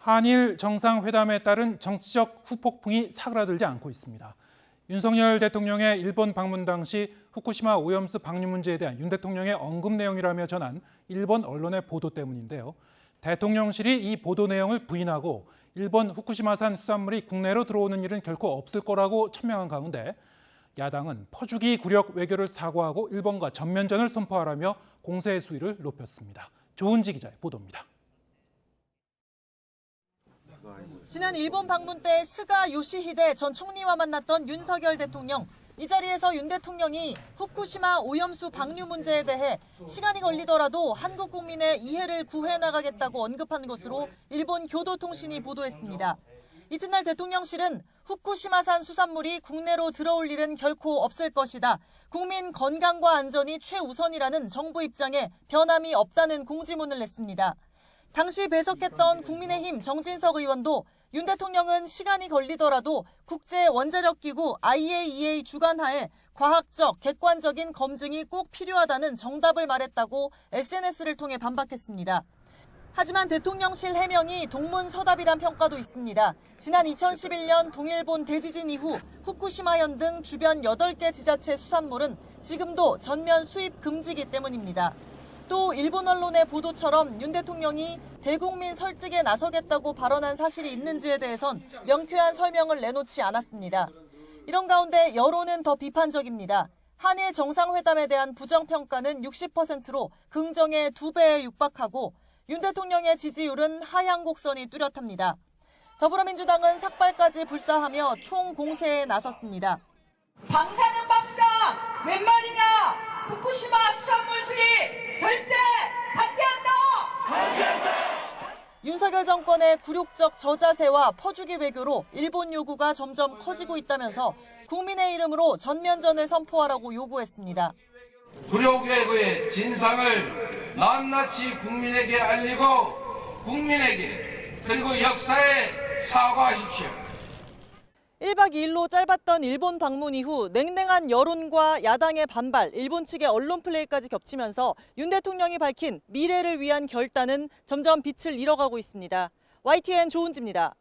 한일 정상회담에 따른 정치적 후폭풍이 사그라들지 않고 있습니다. 윤석열 대통령의 일본 방문 당시 후쿠시마 오염수 방류 문제에 대한 윤 대통령의 언급 내용이라며 전한 일본 언론의 보도 때문인데요. 대통령실이 이 보도 내용을 부인하고 일본 후쿠시마산 수산물이 국내로 들어오는 일은 결코 없을 거라고 천명한 가운데 야당은 퍼주기 굴욕 외교를 사과하고 일본과 전면전을 선포하라며 공세의 수위를 높였습니다. 조은지 기자의 보도입니다. 지난 일본 방문 때 스가 요시히데 전 총리와 만났던 윤석열 대통령. 이 자리에서 윤 대통령이 후쿠시마 오염수 방류 문제에 대해 시간이 걸리더라도 한국 국민의 이해를 구해 나가겠다고 언급한 것으로 일본 교도통신이 보도했습니다. 이튿날 대통령실은 후쿠시마산 수산물이 국내로 들어올 일은 결코 없을 것이다. 국민 건강과 안전이 최우선이라는 정부 입장에 변함이 없다는 공지문을 냈습니다. 당시 배석했던 국민의힘 정진석 의원도 윤 대통령은 시간이 걸리더라도 국제원자력기구 IAEA 주관하에 과학적, 객관적인 검증이 꼭 필요하다는 정답을 말했다고 SNS를 통해 반박했습니다. 하지만 대통령실 해명이 동문서답이란 평가도 있습니다. 지난 2011년 동일본 대지진 이후 후쿠시마현 등 주변 8개 지자체 수산물은 지금도 전면 수입 금지이기 때문입니다. 또 일본 언론의 보도처럼 윤 대통령이 대국민 설득에 나서겠다고 발언한 사실이 있는지에 대해선 명쾌한 설명을 내놓지 않았습니다. 이런 가운데 여론은 더 비판적입니다. 한일 정상회담에 대한 부정평가는 60%로 긍정의 2배에 육박하고 윤 대통령의 지지율은 하향 곡선이 뚜렷합니다. 더불어민주당은 삭발까지 불사하며 총공세에 나섰습니다. 방사능 박사 웬 말이냐? 후쿠시마 수산물 수입 절대 반대한다! 윤석열 정권의 굴욕적 저자세와 퍼주기 외교로 일본 요구가 점점 커지고 있다면서 국민의 이름으로 전면전을 선포하라고 요구했습니다. 굴욕 외교의 진상을 낱낱이 국민에게 알리고 국민에게 그리고 역사에 사과하십시오. 1박 2일로 짧았던 일본 방문 이후 냉랭한 여론과 야당의 반발, 일본 측의 언론 플레이까지 겹치면서 윤 대통령이 밝힌 미래를 위한 결단은 점점 빛을 잃어가고 있습니다. YTN 조은지입니다.